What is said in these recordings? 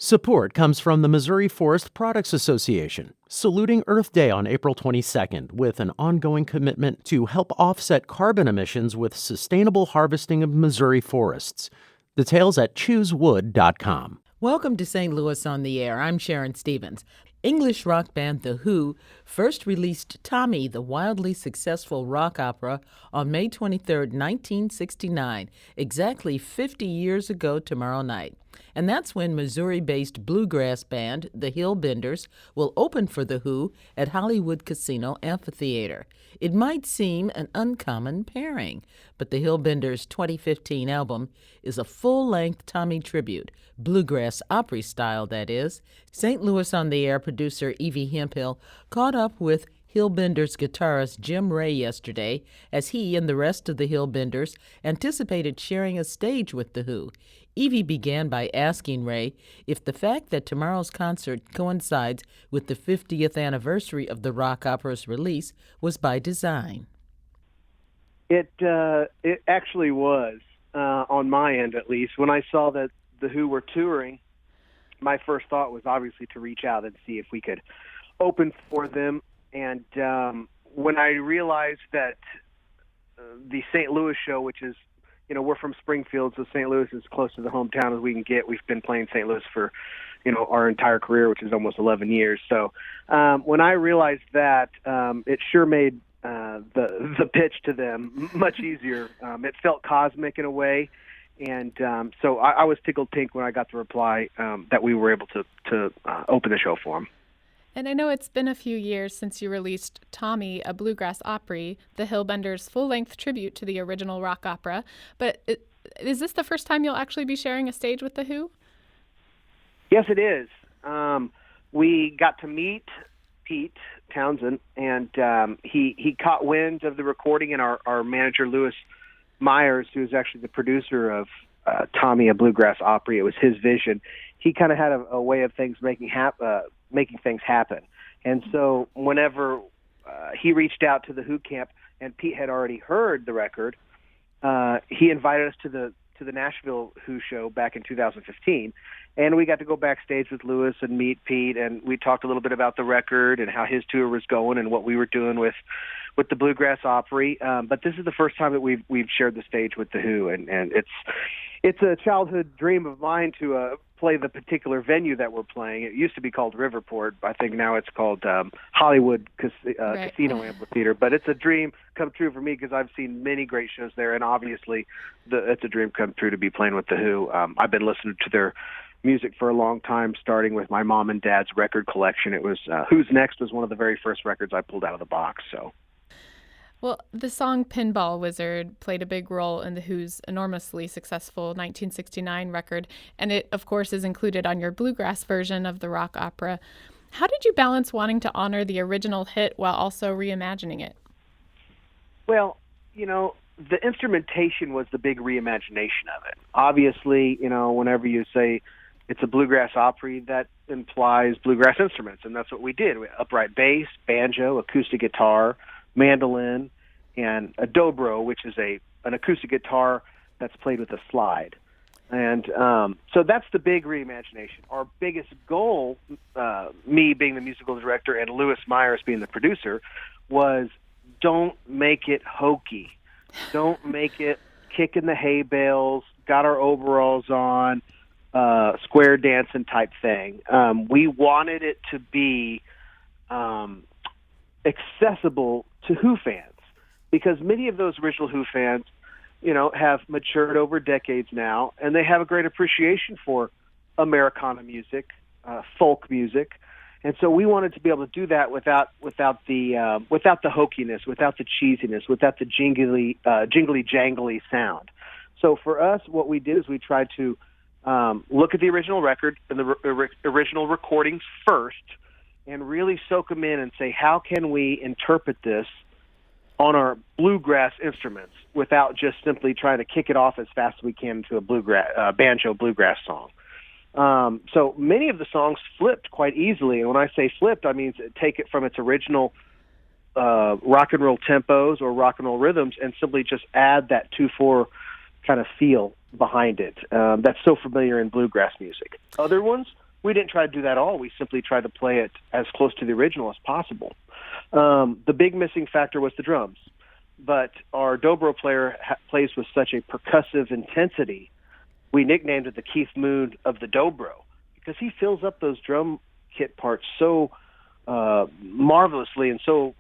Support comes from the Missouri Forest Products Association, saluting Earth Day on April 22nd with an ongoing commitment to help offset carbon emissions with sustainable harvesting of Missouri forests. Details at choosewood.com. Welcome to St. Louis on the Air. I'm Sharon Stevens. English rock band The Who first released Tommy, the wildly successful rock opera, on May 23, 1969, exactly 50 years ago tomorrow night. And that's when Missouri-based bluegrass band The HillBenders will open for The Who at Hollywood Casino Amphitheatre. It might seem an uncommon pairing, but The HillBenders' 2015 album is a full-length Tommy tribute, bluegrass-opry style, that is. St. Louis on the Air producer Evie Hemphill caught up with HillBenders guitarist Jim Rea yesterday as he and the rest of the HillBenders anticipated sharing a stage with The Who. Evie began by asking Rea if the fact that tomorrow's concert coincides with the 50th anniversary of the rock opera's release was by design. It actually was, on my end at least. When I saw that The Who were touring, my first thought was obviously to reach out and see if we could open for them. And when I realized that the St. Louis show, which is, we're from Springfield, so St. Louis is close to the hometown as we can get. We've been playing St. Louis for, our entire career, which is almost 11 years. So when I realized that, it sure made the pitch to them much easier. It felt cosmic in a way. And so I was tickled pink when I got the reply that we were able to open the show for them. And I know it's been a few years since you released Tommy, a bluegrass-opry, the HillBenders' full-length tribute to the original rock opera. But is this the first time you'll actually be sharing a stage with The Who? Yes, it is. We got to meet Pete Townsend, and he caught wind of the recording, and our manager, Louis Myers, who is actually the producer of Tommy, a bluegrass-opry, it was his vision. He kind of had a way of things making things happen. And so whenever he reached out to the Who camp, and Pete had already heard the record, he invited us to the Nashville Who show back in 2015. And we got to go backstage with Louis and meet Pete, and we talked a little bit about the record and how his tour was going and what we were doing with the bluegrass-opry. But this is the first time that we've shared the stage with the Who, and it's a childhood dream of mine to play the particular venue that we're playing. It used to be called Riverport. I think now it's called Hollywood Casino Amphitheatre. But it's a dream come true for me because I've seen many great shows there, and obviously it's a dream come true to be playing with the Who. I've been listening to their music for a long time, starting with my mom and dad's record collection. It was Who's Next was one of the very first records I pulled out of the box. So. Well, the song Pinball Wizard played a big role in The Who's enormously successful 1969 record, and it, of course, is included on your bluegrass version of the rock opera. How did you balance wanting to honor the original hit while also reimagining it? Well, the instrumentation was the big reimagination of it. Obviously, whenever you say it's a bluegrass-opry, that implies bluegrass instruments, and that's what we did. We had upright bass, banjo, acoustic guitar, mandolin, and a dobro, which is an acoustic guitar that's played with a slide. And so that's the big reimagination. Our biggest goal, me being the musical director and Louis Myers being the producer, was don't make it hokey. Don't make it kick in the hay bales, got our overalls on, square dancing type thing. We wanted it to be accessible to Who fans, because many of those original Who fans, have matured over decades now, and they have a great appreciation for Americana music, folk music, and so we wanted to be able to do that without the hokiness, without the cheesiness, without the jingly jangly sound. So for us, what we did is we tried to look at the original record and the original recordings first, and really soak them in and say, how can we interpret this on our bluegrass instruments without just simply trying to kick it off as fast as we can into a banjo bluegrass song. So many of the songs flipped quite easily. And when I say flipped, I mean take it from its original rock and roll tempos or rock and roll rhythms and simply just add that 2/4 kind of feel behind it. That's so familiar in bluegrass music. Other ones we didn't try to do that at all. We simply tried to play it as close to the original as possible. The big missing factor was the drums, but our dobro player plays with such a percussive intensity, we nicknamed it the Keith Moon of the dobro, because he fills up those drum kit parts so marvelously and so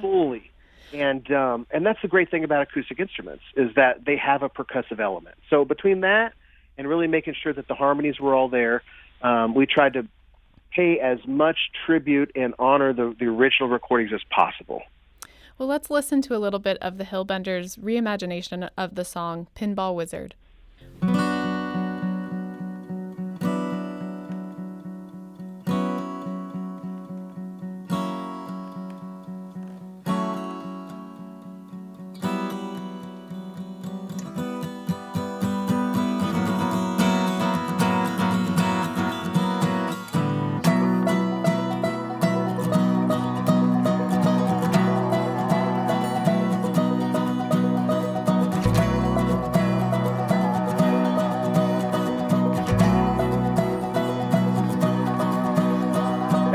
fully. And that's the great thing about acoustic instruments, is that they have a percussive element. So between that and really making sure that the harmonies were all there, we tried to pay as much tribute and honor the original recordings as possible. Well, let's listen to a little bit of the HillBenders' reimagination of the song Pinball Wizard.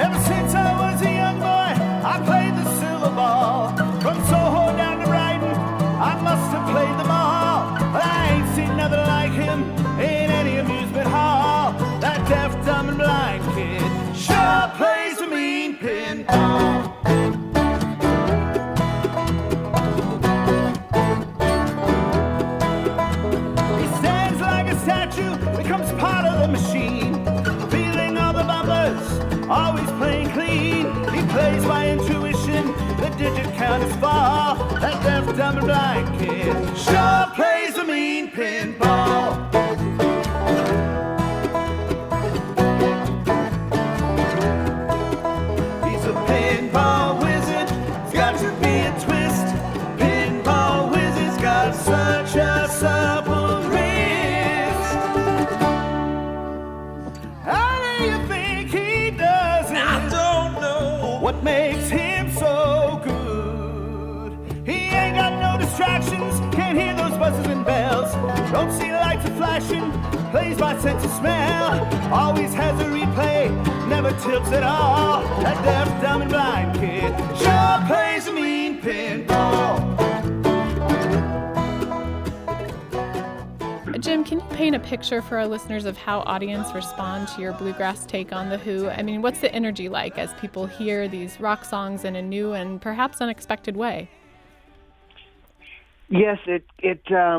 Ever since I was a young boy, I played the silver ball. From Soho down to Brighton, I must have played them all. But I ain't seen nothing like him in any amusement hall. That deaf, dumb, and blind kid sure plays a mean pinball. He stands like a statue, becomes part of the machine, feeling all the bumpers, always playing clean. He plays by intuition, the digit count is far. That deaf, dumb, and blind kid sure plays a mean pinball. He's a pinball wizard, he's got to be a twist. Pinball wizard's got such a supple wrist. How do you think he does it? I don't know what makes him so good. He ain't got no distractions, can't hear those buzzes and bells. Don't see lights are flashing, plays by sense of smell. Always has a replay, never tilts at all. That deaf, dumb, and blind kid sure plays a mean pinball. Jim, can you paint a picture for our listeners of how audience respond to your bluegrass take on The Who? I mean, what's the energy like as people hear these rock songs in a new and perhaps unexpected way? Yes,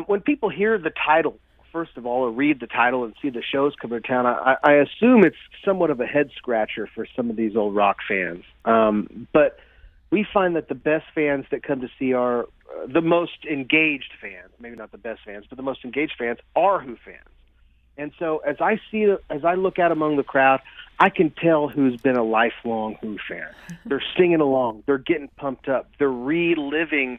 when people hear the title, first of all, or read the title and see the shows come to town, I assume it's somewhat of a head scratcher for some of these old rock fans. But we find that the best fans that come to see are the most engaged fans, maybe not the best fans, but the most engaged fans are Who fans. And so as I look out among the crowd, I can tell who's been a lifelong Who fan. They're singing along, they're getting pumped up, they're reliving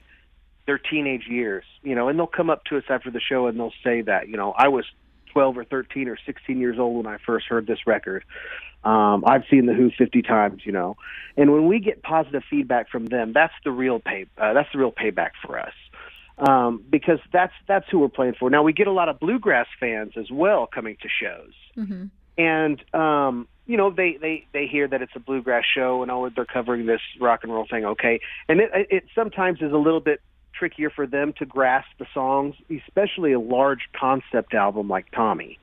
their teenage years, and they'll come up to us after the show and they'll say that, I was 12 or 13 or 16 years old when I first heard this record. I've seen the Who 50 times, and when we get positive feedback from them, that's the real payback for us, because that's who we're playing for. Now we get a lot of bluegrass fans as well coming to shows, Mm-hmm. and they hear that it's a bluegrass show and they're covering this rock and roll thing, okay, and it sometimes is a little bit trickier for them to grasp the songs, especially a large concept album like Tommy.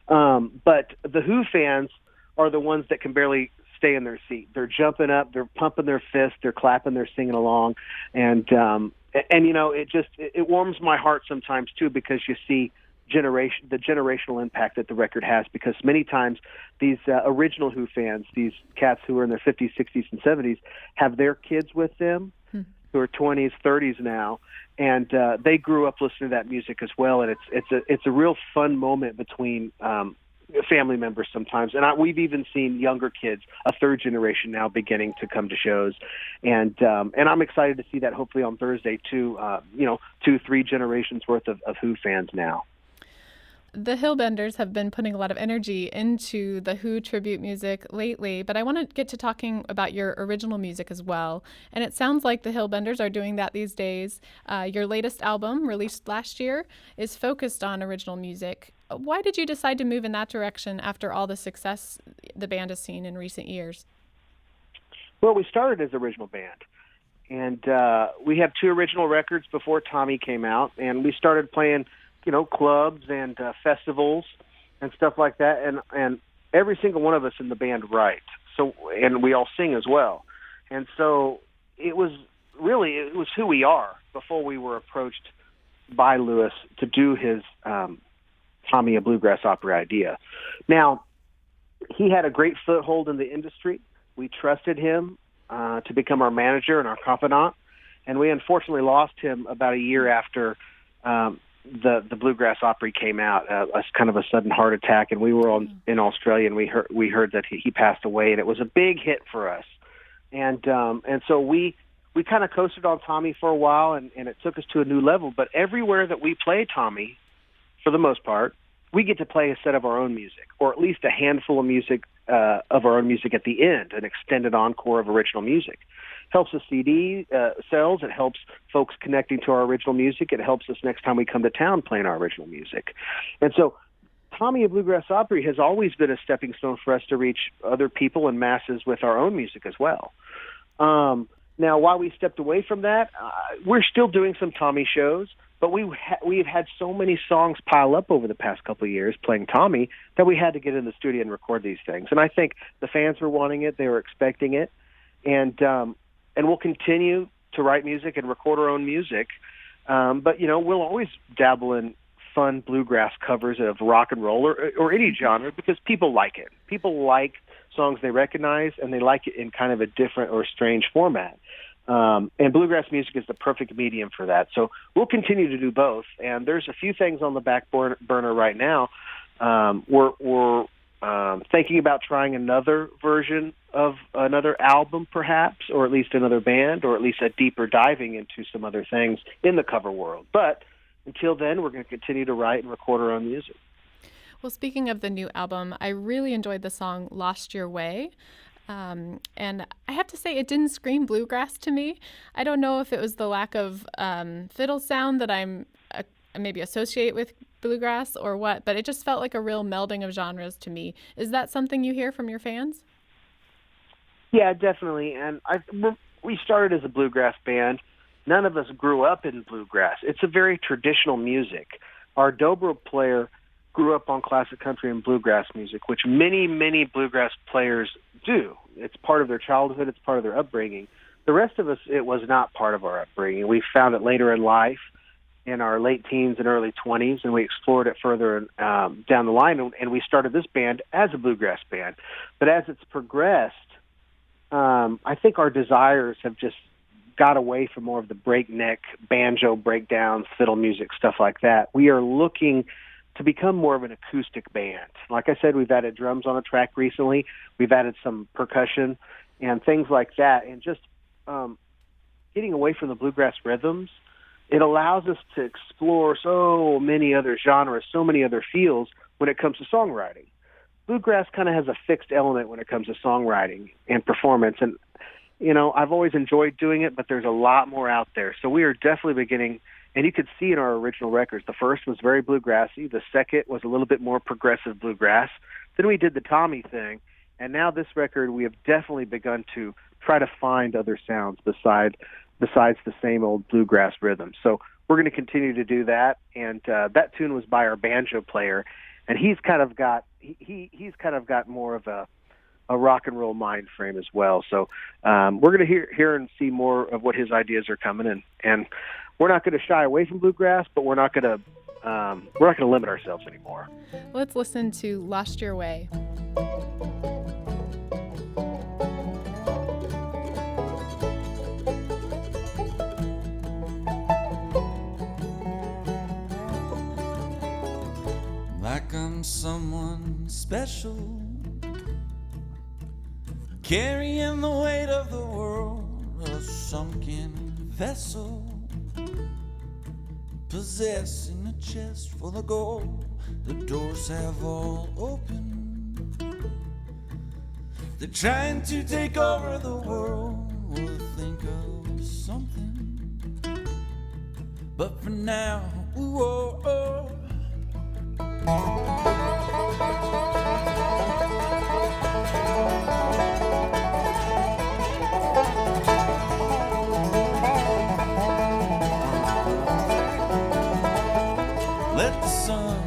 But the Who fans are the ones that can barely stay in their seat. They're jumping up, they're pumping their fists, they're clapping, they're singing along, and it warms my heart sometimes too, because you see the generational impact that the record has, because many times these original Who fans, these cats who are in their 50s, 60s, and 70s, have their kids with them who are 20s, 30s now, and they grew up listening to that music as well, and it's a real fun moment between family members sometimes. And we've even seen younger kids, a third generation now, beginning to come to shows, and I'm excited to see that hopefully on Thursday too. 2-3 generations worth of Who fans now. The HillBenders have been putting a lot of energy into the Who tribute music lately, but I want to get to talking about your original music as well. And it sounds like the HillBenders are doing that these days. Your latest album, released last year, is focused on original music. Why did you decide to move in that direction after all the success the band has seen in recent years? Well, we started as original band, and we had 2 original records before Tommy came out, and we started playing, clubs and festivals and stuff like that, and every single one of us in the band write, so, and we all sing as well. And so it was who we are before we were approached by Louis to do his Tommy a bluegrass-opry idea. Now, he had a great foothold in the industry. We trusted him to become our manager and our confidant, and we unfortunately lost him about a year after the bluegrass-opry came out. A kind of a sudden heart attack, and we were in Australia, and we heard that he passed away, and it was a big hit for us. And so we kind of coasted on Tommy for a while, and it took us to a new level. But everywhere that we play Tommy, for the most part, we get to play a set of our own music, or at least a handful of music of our own music at the end, an extended encore of original music. Helps the CD sales. It helps folks connecting to our original music. It helps us next time we come to town playing our original music. And so Tommy a Bluegrass-Opry has always been a stepping stone for us to reach other people and masses with our own music as well. Now, while we stepped away from that, we're still doing some Tommy shows, but we've had so many songs pile up over the past couple of years playing Tommy that we had to get in the studio and record these things. And I think the fans were wanting it; they were expecting it, and we'll continue to write music and record our own music. But we'll always dabble in fun bluegrass covers of rock and roll or any genre because people like it. People like songs they recognize, and they like it in kind of a different or strange format. And bluegrass music is the perfect medium for that. So we'll continue to do both. And there's a few things on the back burner right now. We're thinking about trying another version of another album, perhaps, or at least another band, or at least a deeper diving into some other things in the cover world. But until then, we're going to continue to write and record our own music. Well, speaking of the new album, I really enjoyed the song Lost Your Way. And I have to say, it didn't scream bluegrass to me. I don't know if it was the lack of fiddle sound that I'm maybe associate with bluegrass or what, but it just felt like a real melding of genres to me. Is that something you hear from your fans? Yeah, definitely. And we started as a bluegrass band. None of us grew up in bluegrass. It's a very traditional music. Our dobro player grew up on classic country and bluegrass music, which many, many bluegrass players do. It's part of their childhood. It's part of their upbringing. The rest of us, it was not part of our upbringing. We found it later in life, in our late teens and early 20s, and we explored it further down the line, and we started this band as a bluegrass band. But as it's progressed, I think our desires have just got away from more of the breakneck banjo breakdowns, fiddle music, stuff like that. We are looking to become more of an acoustic band. Like I said, we've added drums on a track recently. We've added some percussion and things like that. And just getting away from the bluegrass rhythms, it allows us to explore so many other genres, so many other feels when it comes to songwriting. Bluegrass kind of has a fixed element when it comes to songwriting and performance. And, I've always enjoyed doing it, but there's a lot more out there. So we are definitely beginning, and you could see in our original records, the first was very bluegrassy. The second was a little bit more progressive bluegrass. Then we did the Tommy thing. And now this record, we have definitely begun to try to find other sounds besides the same old bluegrass rhythm. So we're going to continue to do that. And that tune was by our banjo player, and he's kind of got more of a rock and roll mind frame as well. So we're going to hear and see more of what his ideas are coming in. And we're not going to shy away from bluegrass, but we're not going to limit ourselves anymore. Let's listen to Lost Your Way. Like I'm someone special, carrying the weight of the world, a sunken vessel, possessing a chest full of gold. The doors have all opened. They're trying to take over the world. We'll think of something, but for now, ooh, oh, oh. Let the sun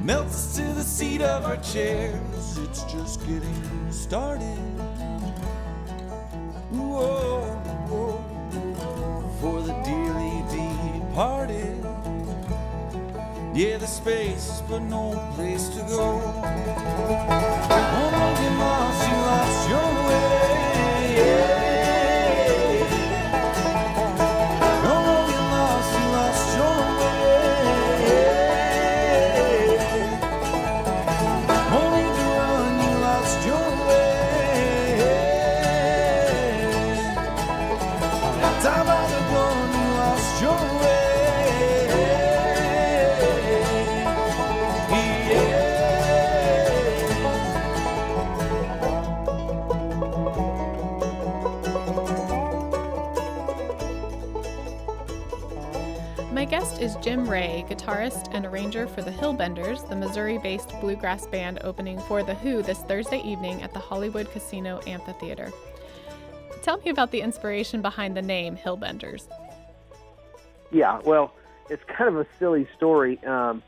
melt us to the seat of our chairs. It's just getting started. Whoa, whoa, for the dearly departed. Yeah, the space, but no place to go. Oh, don't get lost, you lost your way. Don't get lost, you lost your way. Won't need to run, you lost your way. Time out the gun, you lost your way. My guest is Jim Rea, guitarist and arranger for the HillBenders, the Missouri-based bluegrass band opening for The Who this Thursday evening at the Hollywood Casino Amphitheatre. Tell me about the inspiration behind the name HillBenders. Yeah, well, it's kind of a silly story. Coming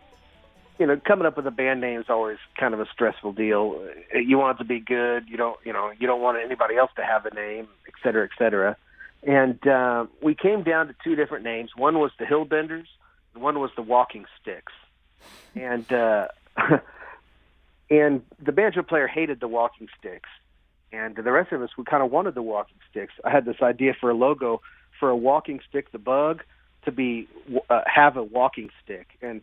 up with a band name is always kind of a stressful deal. You want it to be good. You don't want anybody else to have a name, et cetera, et cetera. And we came down to two different names. One was the HillBenders, and one was the Walking Sticks. And and the banjo player hated the Walking Sticks, and the rest of us, we kind of wanted the Walking Sticks. I had this idea for a logo for a walking stick, the bug, to be have a walking stick and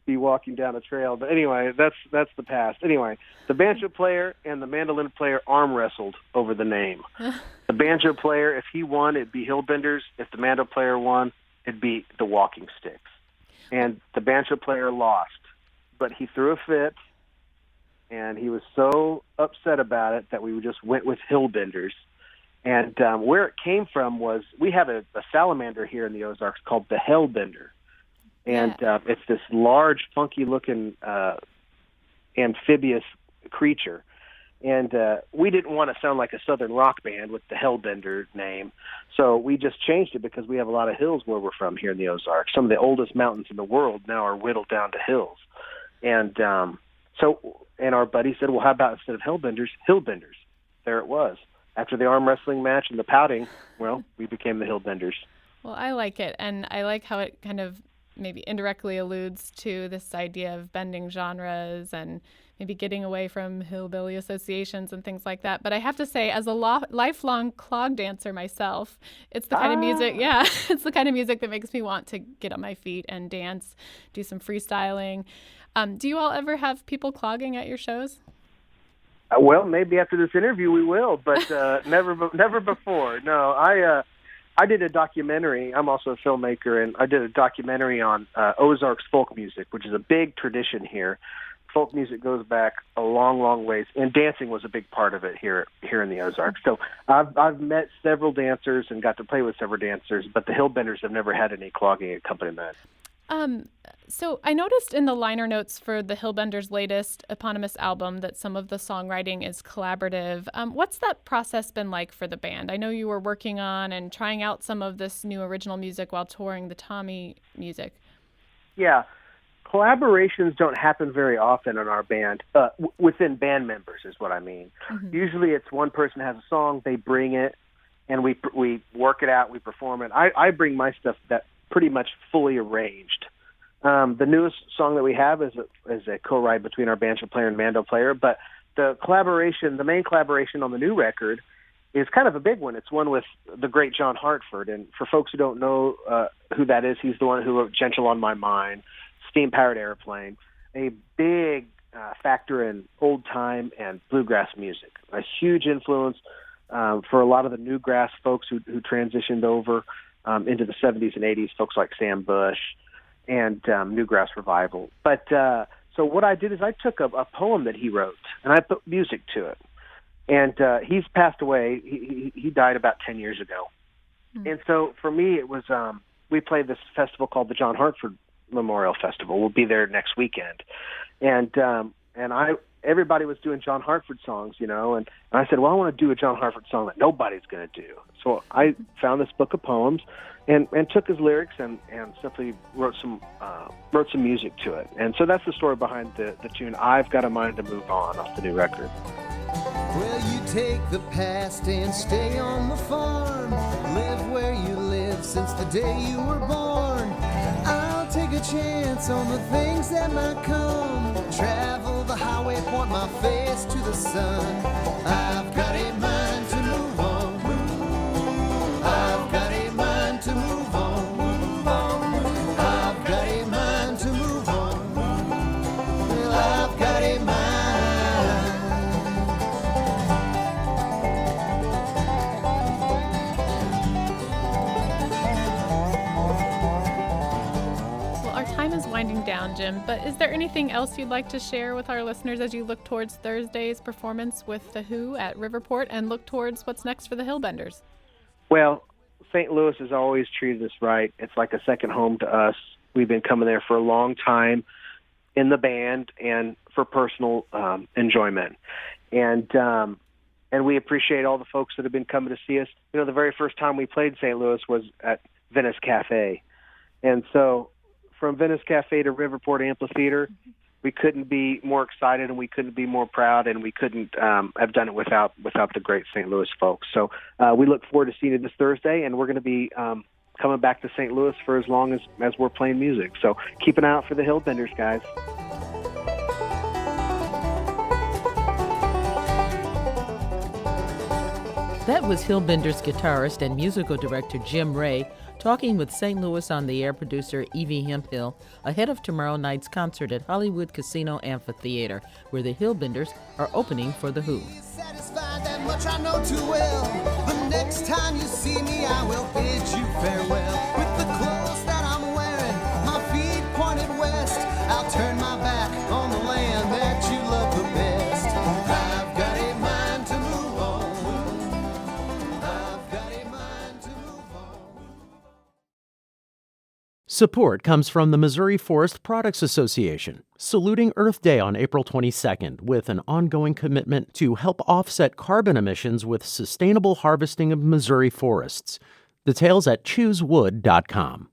be walking down a trail. But anyway, that's the past. Anyway, the banjo player and the mandolin player arm wrestled over the name. The banjo player, if he won, it'd be HillBenders. If the mandolin player won, it'd be the Walking Sticks. And the banjo player lost, but he threw a fit, and he was so upset about it that we just went with HillBenders. And where it came from was we have a salamander here in the Ozarks called the hellbender. And it's this large, funky-looking amphibious creature. And we didn't want to sound like a southern rock band with the Hellbender name, so we just changed it because we have a lot of hills where we're from here in the Ozarks. Some of the oldest mountains in the world now are whittled down to hills. And and our buddy said, well, how about instead of HillBenders, HillBenders? There it was. After the arm wrestling match and the pouting, well, we became the HillBenders. Well, I like it, and I like how it kind of maybe indirectly alludes to this idea of bending genres and maybe getting away from hillbilly associations and things like that. But I have to say, as a lifelong clog dancer myself, it's the kind of music, it's the kind of music that makes me want to get on my feet and dance, do some freestyling. Do you all ever have people clogging at your shows? Well, maybe after this interview we will, but never before. No, I did a documentary. I'm also a filmmaker, and I did a documentary on Ozarks folk music, which is a big tradition here. Folk music goes back a long, long ways, and dancing was a big part of it here in the Ozarks. So I've met several dancers and got to play with several dancers, but the HillBenders have never had any clogging accompaniment. So I noticed in the liner notes for the HillBenders' latest eponymous album that some of the songwriting is collaborative. What's that process been like for the band? I know you were working on and trying out some of this new original music while touring the Tommy music. Yeah. Collaborations don't happen very often in our band, within band members is what I mean. Mm-hmm. Usually it's one person has a song, they bring it, and we work it out, we perform it. I bring my stuff that pretty much fully arranged. The newest song that we have is a co-write between our banjo player and mando player, but the main collaboration on the new record is kind of a big one. It's one with the great John Hartford, and for folks who don't know who that is, he's the one who wrote Gentle on My Mind, Steam-Powered Airplane, a big factor in old-time and bluegrass music, a huge influence for a lot of the newgrass folks who transitioned over into the 70s and 80s, folks like Sam Bush and Newgrass Revival. But so what I did is I took a poem that he wrote, and I put music to it. And he's passed away. He died about 10 years ago. Mm. And so for me, it was we play this festival called the John Hartford Memorial Festival. We'll be there next weekend, and everybody was doing John Hartford songs, and I said, well, I want to do a John Hartford song that nobody's going to do. So I found this book of poems and took his lyrics and simply wrote some music to it. And so that's the story behind the tune I've Got a Mind to Move On off the new record. Well, you take the past and stay on the farm. Live where you live since the day you were born. I'll take a chance on the things that might come. Travel the highway, point my face to the sun. I've got a mind to move on. I've got a mind to move on. I've got a mind to move on. Well, I've got a mind. Winding down, Jim, but is there anything else you'd like to share with our listeners as you look towards Thursday's performance with The Who at Riverport and look towards what's next for the HillBenders? Well, St. Louis has always treated us right. It's like a second home to us. We've been coming there for a long time in the band and for personal enjoyment. And we appreciate all the folks that have been coming to see us. The very first time we played St. Louis was at Venice Cafe. And so from Venice Cafe to Riverport Amphitheatre, we couldn't be more excited and we couldn't be more proud, and we couldn't have done it without the great St. Louis folks. So we look forward to seeing you this Thursday, and we're going to be coming back to St. Louis for as long as we're playing music. So keep an eye out for the HillBenders, guys. That was HillBenders guitarist and musical director Jim Rea talking with St. Louis on the Air producer Evie Hemphill ahead of tomorrow night's concert at Hollywood Casino Amphitheatre, where the HillBenders are opening for The Who. Satisfied that much I know too well. The next time you see me, I will bid you farewell. With the clothes that I'm wearing, my feet pointed west, I'll turn my back on the land that you love the best. I've got a mind to move on. I've got a mind to move on. Support comes from the Missouri Forest Products Association, saluting Earth Day on April 22nd with an ongoing commitment to help offset carbon emissions with sustainable harvesting of Missouri forests. Details at choosewood.com.